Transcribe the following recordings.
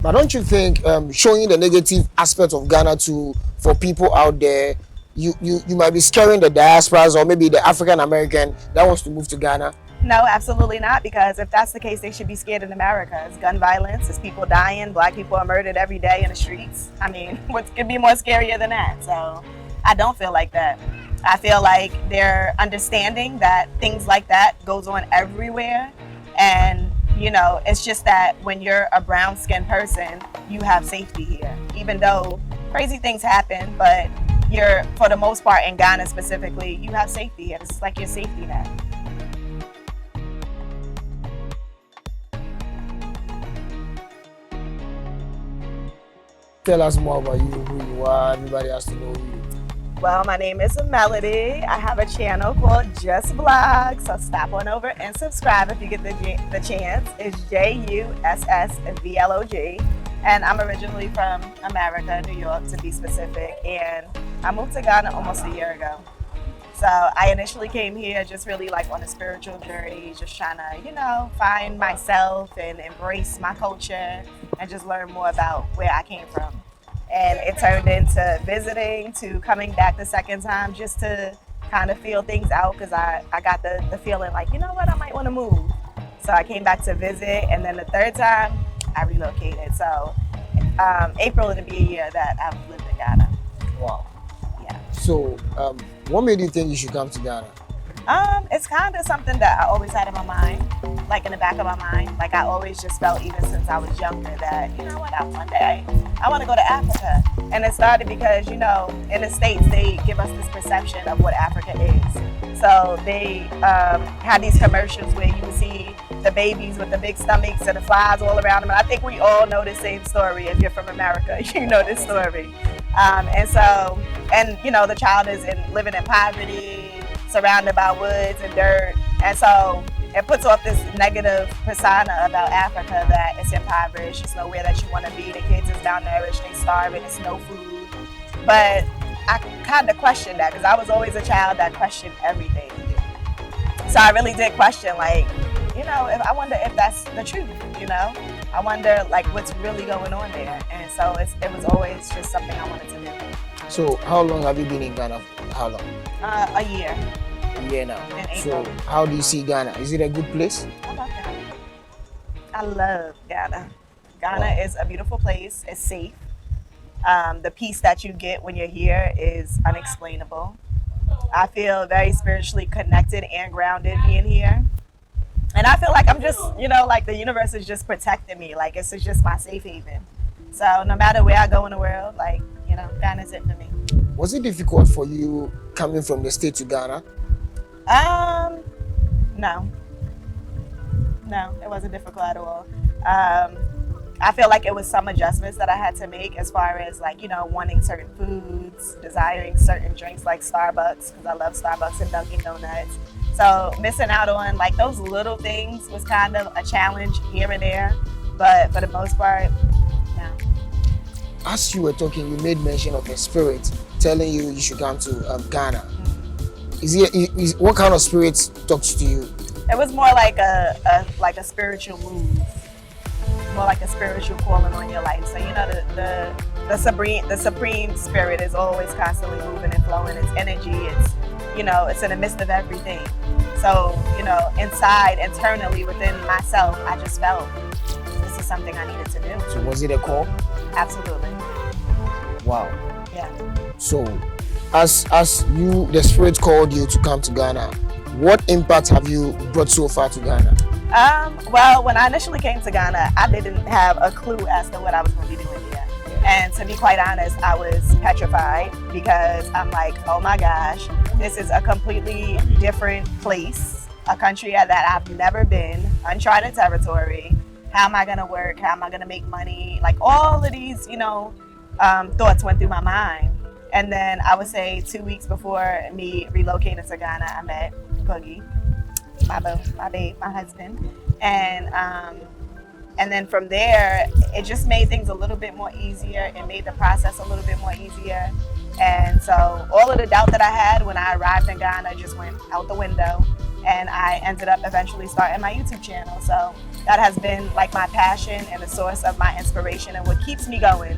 But don't you think showing the negative aspect of Ghana to for people out there, you might be scaring the diasporas or maybe the African American that wants to move to Ghana? No, absolutely not, because if that's the case, they should be scared in America. It's gun violence, it's people dying, black people are murdered every day in the streets. I mean, what could be more scarier than that? So I don't feel like that. I feel like they're understanding that things like that goes on everywhere. And, it's just that when you're a brown skinned person, you have safety here. Even though crazy things happen, but you're, for the most part, in Ghana specifically, you have safety here. It's like your safety net. Tell us more about you, who you are. Everybody has to know you. Well, my name is Melody. I have a channel called Just Vlog, so stop on over and subscribe if you get the chance. It's JUSSVLOG, and I'm originally from America, New York to be specific, and I moved to Ghana almost a year ago. So I initially came here just really like on a spiritual journey, just trying to, find myself and embrace my culture and just learn more about where I came from. And it turned into visiting, to coming back the second time just to kind of feel things out, because I got the feeling like, you know what, I might want to move. So I came back to visit, and then the third time I relocated. So April will be a year that I've lived in Ghana. Wow. Yeah. So what made you think you should come to Ghana? It's kind of something that I always had in my mind, like in the back of my mind. Like I always just felt, even since I was younger, that, one day I want to go to Africa. And it started because, in the States, they give us this perception of what Africa is. So they had these commercials where you would see the babies with the big stomachs and the flies all around them. And I think we all know the same story. If you're from America, you know this story. The child is living in poverty, surrounded by woods and dirt. And so it puts off this negative persona about Africa, that it's impoverished, it's nowhere that you want to be, the kids is malnourished, they starving, it's no food. But I kind of questioned that, because I was always a child that questioned everything. So I really did question, I wonder if that's the truth, I wonder what's really going on there. And so it was always just something I wanted to do. So how long have you been in Ghana? How long? A year. A year now. In So April. how do you see Ghana? Is it a good place? I love Ghana. I love Ghana. Ghana Wow. is a beautiful place. It's safe. The peace that you get when you're here is unexplainable. I feel very spiritually connected and grounded being here. And I feel like I'm just, like the universe is just protecting me. Like it's just my safe haven. So no matter where I go in the world, Ghana's it for me. Was it difficult for you coming from the state to Ghana? No. No, it wasn't difficult at all. I feel like it was some adjustments that I had to make, as far as wanting certain foods, desiring certain drinks like Starbucks, because I love Starbucks and Dunkin' Donuts. So missing out on those little things was kind of a challenge here and there, but for the most part, no. As you were talking, you made mention of a spirit telling you should come to Ghana. Is what kind of spirit talks to you? It was more like a spiritual move, more like a spiritual calling on your life. So the supreme spirit is always constantly moving and flowing. It's energy. It's in the midst of everything. So inside, internally within myself, I just felt this is something I needed to do. So was it a call? Absolutely. Wow. Yeah. So as the spirit called you to come to Ghana, what impact have you brought so far to Ghana? Well, when I initially came to Ghana, I didn't have a clue as to what I was going to be doing here. And to be quite honest, I was petrified, because I'm like, oh my gosh, this is a completely different place, a country that I've never been, uncharted territory. How am I going to work? How am I going to make money? Like all of these, thoughts went through my mind. And then I would say 2 weeks before me relocating to Ghana, I met Boogie, my husband. And then from there, it just made things a little bit more easier. It made the process a little bit more easier. And so all of the doubt that I had when I arrived in Ghana just went out the window. And I ended up eventually starting my YouTube channel. So that has been like my passion and the source of my inspiration and what keeps me going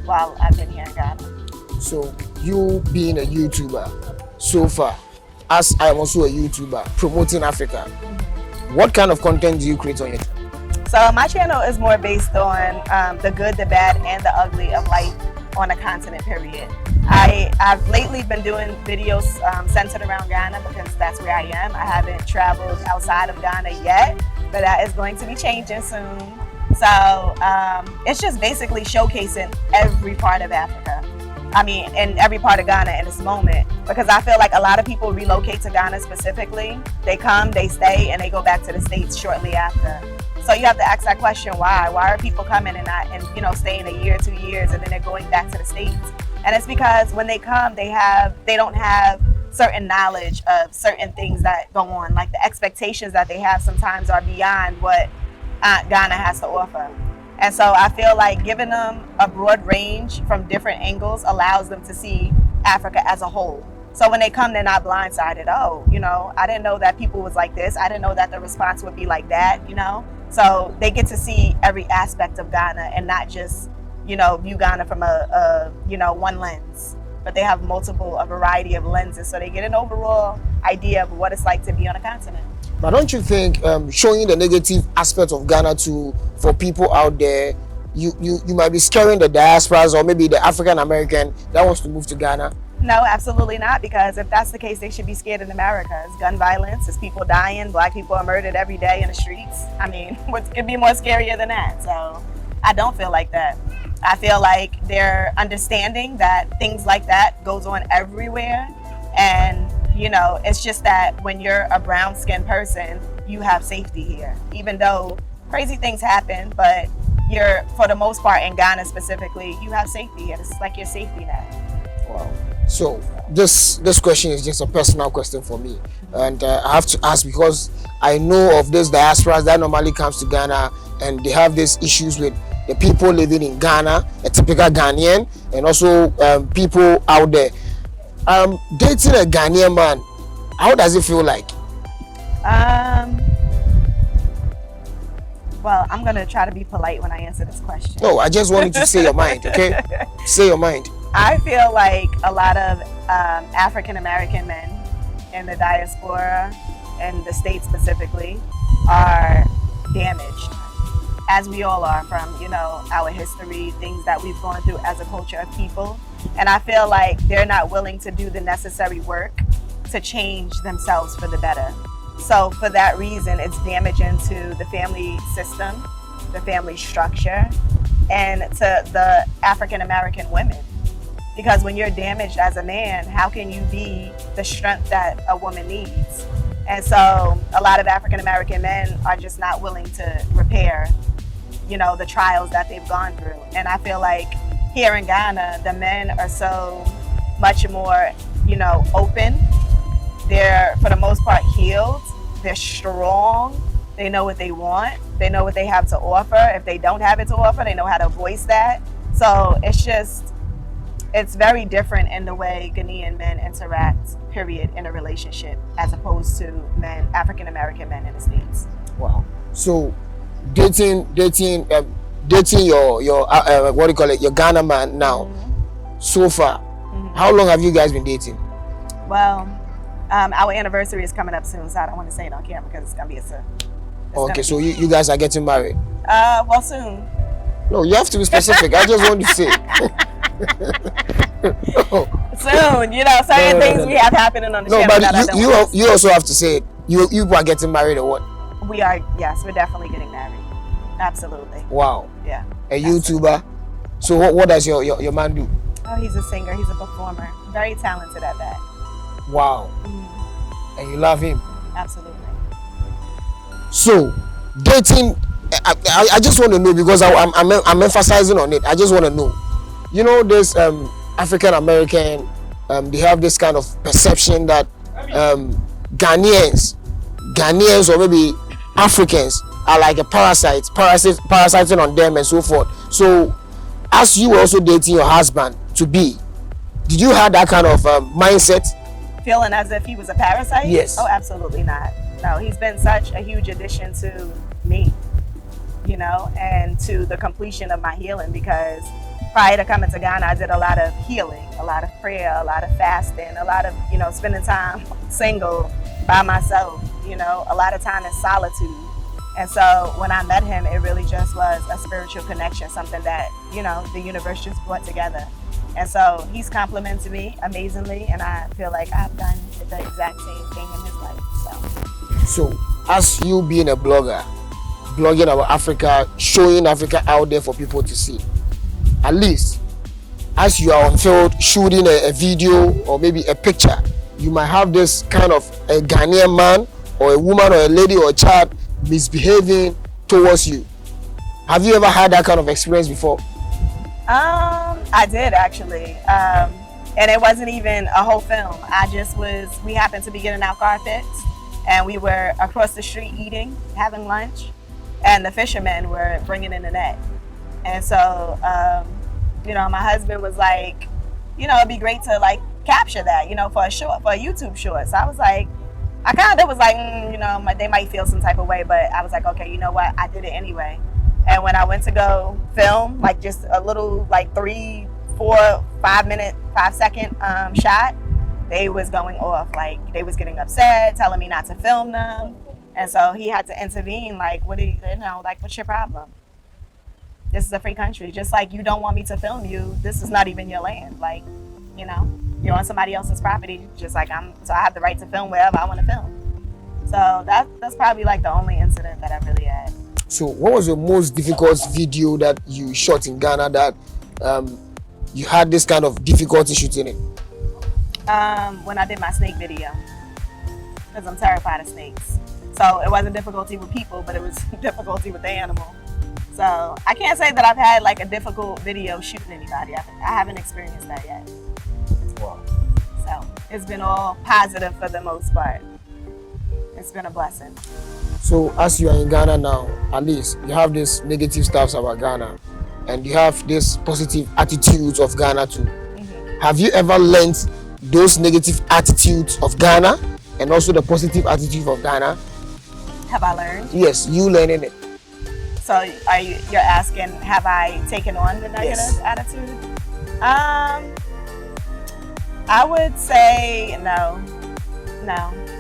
while I've been here in Ghana. So you being a YouTuber so far, as I am also a YouTuber promoting Africa, what kind of content do you create on your channel? So my channel is more based on the good, the bad, and the ugly of life on a continent, period. I've lately been doing videos centered around Ghana because that's where I am. I haven't traveled outside of Ghana yet, but that is going to be changing soon. So it's just basically showcasing every part of Africa. I mean, in every part of Ghana in this moment, because I feel like a lot of people relocate to Ghana specifically. They come, they stay, and they go back to the States shortly after. So you have to ask that question, why? Why are people coming and staying a year, 2 years, and then they're going back to the States? And it's because when they come, they don't have certain knowledge of certain things that go on. Like the expectations that they have sometimes are beyond what Ghana has to offer. And so I feel like giving them a broad range from different angles allows them to see Africa as a whole. So when they come, they're not blindsided. Oh, I didn't know that people was like this. I didn't know that the response would be like that, So they get to see every aspect of Ghana and not just, view Ghana from a one lens, but they have a variety of lenses. So they get an overall idea of what it's like to be on a continent. But don't you think showing the negative aspect of Ghana for people out there, you might be scaring the diasporas or maybe the African American that wants to move to Ghana? No, absolutely not, because if that's the case, they should be scared in America. It's gun violence, it's people dying, Black people are murdered every day in the streets. I mean, what could be more scarier than that? So I don't feel like that. I feel like they're understanding that things like that goes on everywhere. And, it's just that when you're a brown-skinned person, you have safety here. Even though crazy things happen, but for the most part, in Ghana specifically, you have safety here. This is like your safety net. Wow. So this question is just a personal question for me, and I have to ask because I know of these diasporas that normally comes to Ghana and they have these issues with the people living in Ghana, a typical Ghanaian, and also people out there. Dating a Ghanaian man, how does it feel like? Well, I'm gonna try to be polite when I answer this question. No, I just want you to say your mind, okay? Say your mind. I feel like a lot of African American men in the diaspora and the States specifically are damaged, as we all are, from our history, things that we've gone through as a culture of people. And I feel like they're not willing to do the necessary work to change themselves for the better. So for that reason, it's damaging to the family system, the family structure, and to the African American women. Because when you're damaged as a man, how can you be the strength that a woman needs? And so a lot of African American men are just not willing to repair, the trials that they've gone through. And I feel like here in Ghana, the men are so much more, open. They're, for the most part, healed. They're strong. They know what they want. They know what they have to offer. If they don't have it to offer, they know how to voice that. So it's very different in the way Ghanaian men interact, period, in a relationship, as opposed to African American men in the States. Wow. So dating your what do you call it, your Ghana man now, so far, how long have you guys been dating? Well, our anniversary is coming up soon, so I don't want to say it on camera because it's gonna be okay, so you guys are getting married? Well, soon. No, you have to be specific. I just want to say. Soon, certain things we have happening on the channel. No, but you also have to say it. You are getting married or what? We are, yes, we're definitely getting married. Absolutely. Wow. Yeah. A YouTuber. So what does your man do? Oh, he's a singer. He's a performer. Very talented at that. Wow. And you love him? Absolutely. So dating, I just want to know, because I'm emphasizing on it. I just want to know. This African American, they have this kind of perception that Ghanaians or maybe Africans are like a parasiting on them and so forth. So as you were also dating your husband to be, did you have that kind of mindset? Feeling as if he was a parasite? Yes. Oh, absolutely not. No, he's been such a huge addition to me. you know, and to the completion of my healing. Because prior to coming to Ghana, I did a lot of healing, a lot of prayer, a lot of fasting, a lot of, you know, spending time single by myself, you know, a lot of time in solitude. And so when I met him, it really just was a spiritual connection, something that, you know, the universe just brought together. And so he's complimented me amazingly, and I feel like I've done the exact same thing in his life. So, as you being a blogger, blogging about Africa, showing Africa out there for people to see, at least as you are on field shooting a video or maybe a picture, you might have this kind of a Ghanaian man or a woman or a lady or a child misbehaving towards you. Have you ever had that kind of experience before? I did actually. And it wasn't even a whole film. We happened to be getting our car fixed, and we were across the street eating, having lunch, and the fishermen were bringing in the net. And so, you know, my husband was like, you know, it'd be great to like capture that, you know, for a YouTube short. So I was like, I kind of was like, you know, they might feel some type of way, but I was like, okay, you know what? I did it anyway. And when I went to go film, like just a little, like 3, 4, 5 second shot, they was going off. Like they was getting upset, telling me not to film them. And so he had to intervene. Like, what's your problem? This is a free country. Just like you don't want me to film you, this is not even your land. Like, you know, you're on somebody else's property, just like so I have the right to film wherever I want to film. So that's probably like the only incident that I've really had. So what was your most difficult video that you shot in Ghana that you had this kind of difficulty shooting it? When I did my snake video, because I'm terrified of snakes. So it wasn't difficulty with people, but it was difficulty with the animal. So I can't say that I've had like a difficult video shooting anybody. I haven't experienced that yet. Wow. So it's been all positive for the most part. It's been a blessing. So as you are in Ghana now, at least you have this negative stuff about Ghana, and you have this positive attitudes of Ghana too. Mm-hmm. Have you ever learned those negative attitudes of Ghana and also the positive attitude of Ghana? Have I learned? Yes, you learning it. So you're asking, have I taken on the negative attitude? I would say no,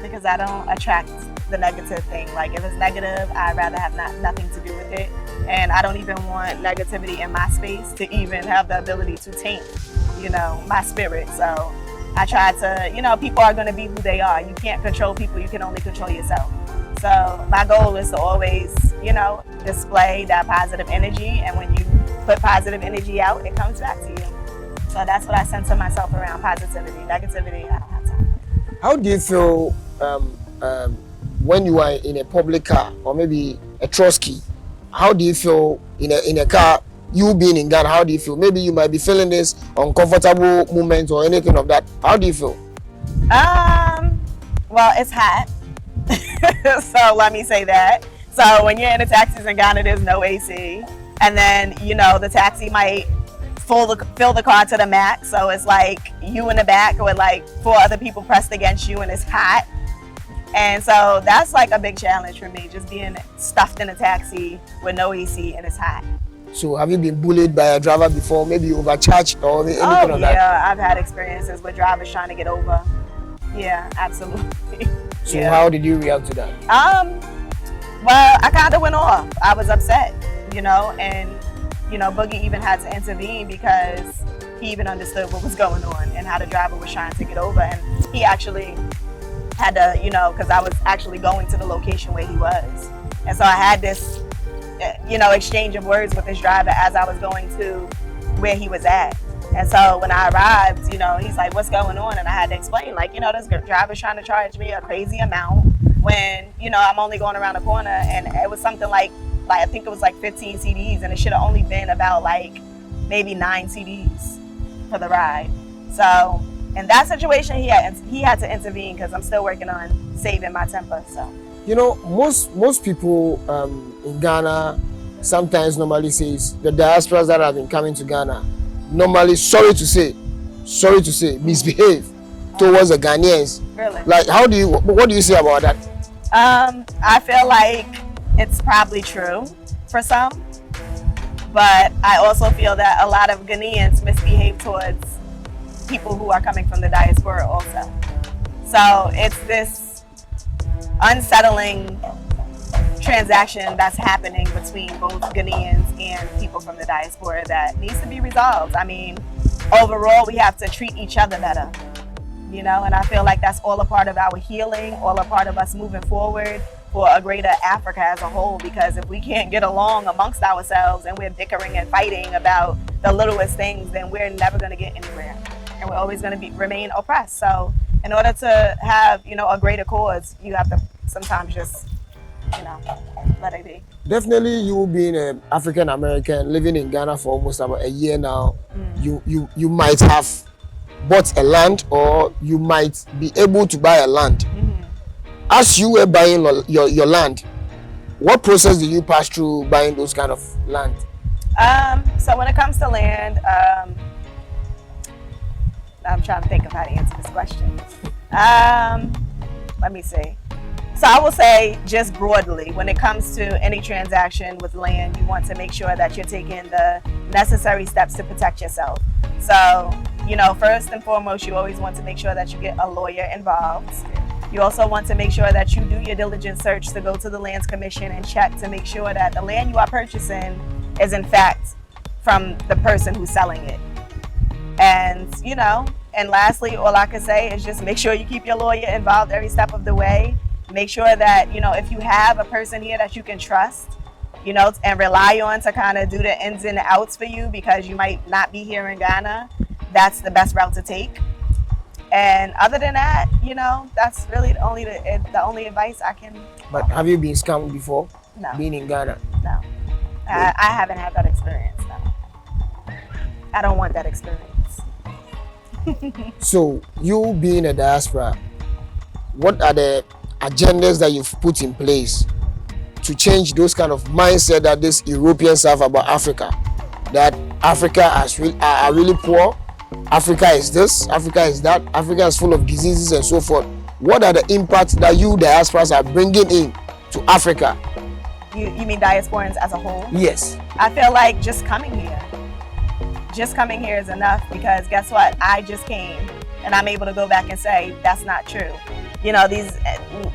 because I don't attract the negative thing. Like if it's negative, I'd rather have nothing to do with it. And I don't even want negativity in my space to even have the ability to taint, you know, my spirit. So I try to, you know, people are going to be who they are. You can't control people, you can only control yourself. So my goal is to always, you know, display that positive energy. And when you put positive energy out, it comes back to you. So that's what I center myself around: positivity. Negativity, I don't have time. How do you feel when you are in a public car or maybe a trosky? How do you feel in a car? You being in Ghana, how do you feel? Maybe you might be feeling this uncomfortable moment or anything of that. How do you feel? Well, it's hot. So let me say that. So when you're in the taxis in Ghana, there's no AC, and then you know the taxi might fill the car to the max. So it's like you in the back with like 4 other people pressed against you, and it's hot. And so that's like a big challenge for me, just being stuffed in a taxi with no AC and it's hot. So have you been bullied by a driver before? Maybe you overcharged or anything of that? Yeah, I've had experiences with drivers trying to get over. Yeah, absolutely. So how did you react to that? Well, I kind of went off. I was upset, you know, and you know, Boogie even had to intervene because he even understood what was going on and how the driver was trying to get over. And he actually had to, you know, because I was actually going to the location where he was. And so I had this, you know, exchange of words with this driver as I was going to where he was at. And so when I arrived, you know, he's like, what's going on? And I had to explain, like, you know, this driver's trying to charge me a crazy amount when, you know, I'm only going around the corner. And it was something like I think it was like 15 CDs, and it should have only been about like maybe 9 CDs for the ride. So in that situation, he had to intervene because I'm still working on saving my temper. So, you know, most people in Ghana sometimes normally says the diasporas that have been coming to Ghana normally, sorry to say, misbehave towards the Ghanaians. Really? Like, what do you say about that? I feel like it's probably true. for some, but I also feel that a lot of Ghanaians misbehave towards people who are coming from the diaspora also. So it's this unsettling transaction that's happening between both Ghanaians and people from the diaspora that needs to be resolved. I mean, overall, we have to treat each other better, you know, and I feel like that's all a part of our healing, all a part of us moving forward for a greater Africa as a whole, because if we can't get along amongst ourselves and we're bickering and fighting about the littlest things, then we're never going to get anywhere, and we're always going to remain oppressed. So in order to have, you know, a greater cause, you have to sometimes just, you know, let it be. Definitely, you being an African American living in Ghana for almost about a year now, you might have bought a land, or you might be able to buy a land. As you were buying your land, what process did you pass through buying those kind of land? So when it comes to land, I'm trying to think of how to answer this question. Let me see. So I will say, just broadly, when it comes to any transaction with land, you want to make sure that you're taking the necessary steps to protect yourself. So, you know, first and foremost, you always want to make sure that you get a lawyer involved. You also want to make sure that you do your diligent search to go to the Lands Commission and check to make sure that the land you are purchasing is in fact from the person who's selling it. And, you know, and lastly, all I can say is just make sure you keep your lawyer involved every step of the way. Make sure that, you know, if you have a person here that you can trust, you know, and rely on to kind of do the ins and outs for you, because you might not be here in Ghana, that's the best route to take. And other than that, you know, that's really the only advice I can. But have you been scammed before? No. Being in Ghana? No. I haven't had that experience, no. I don't want that experience. So, you being a diaspora, what are the agendas that you've put in place to change those kind of mindset that these Europeans have about Africa? That Africa are really poor, Africa is this, Africa is that, Africa is full of diseases and so forth. What are the impacts that you diasporas are bringing in to Africa? You mean diasporans as a whole? Yes. I feel like just coming here is enough, because guess what? I just came and I'm able to go back and say that's not true. You know, these,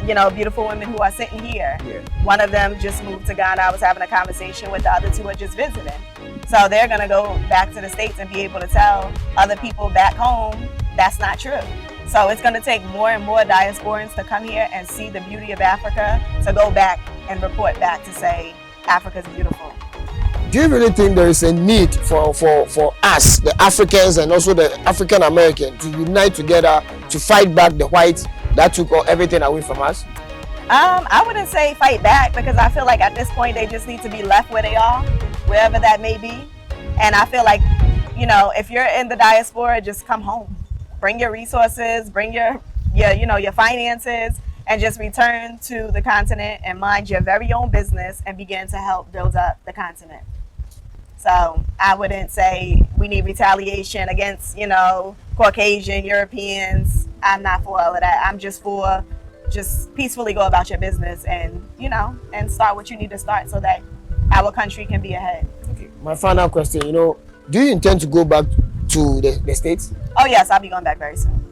you know, beautiful women who are sitting here. Yeah. One of them just moved to Ghana. I was having a conversation with the other two are just visiting. So they're going to go back to the States and be able to tell other people back home that's not true. So it's going to take more and more diasporans to come here and see the beauty of Africa, to go back and report back to say Africa's beautiful. Do you really think there is a need for us, the Africans and also the African American, to unite together to fight back the whites that took everything away from us? I wouldn't say fight back, because I feel like at this point they just need to be left where they are, wherever that may be. And I feel like, you know, if you're in the diaspora, just come home. Bring your resources, bring your finances, and just return to the continent and mind your very own business and begin to help build up the continent. So I wouldn't say we need retaliation against, you know, Caucasian, Europeans. I'm not for all of that. I'm just for just peacefully go about your business and, you know, and start what you need to start so that our country can be ahead. Okay. My final question, you know, do you intend to go back to the States? Oh yes, I'll be going back very soon.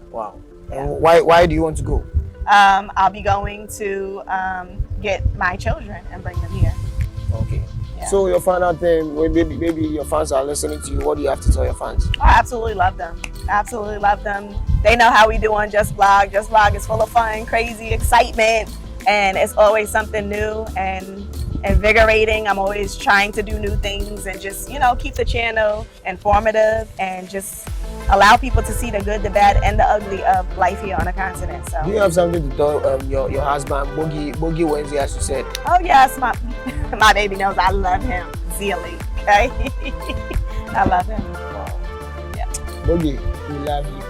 Wow. Yeah. And why do you want to go? I'll be going to get my children and bring them here. Okay. Yeah. So your final thing, maybe your fans are listening to you. What do you have to tell your fans? I absolutely love them. Absolutely love them. They know how we do on Just Blog. Just Blog is full of fun, crazy excitement, and it's always something new and invigorating. I'm always trying to do new things and just, you know, keep the channel informative and just allow people to see the good, the bad, and the ugly of life here on the continent. So, do you have something to tell your husband, Boogie Wednesday, as you said? Oh yes, my baby knows I love him dearly. Okay, I love him. Wow. Yeah. Boogie, we love you.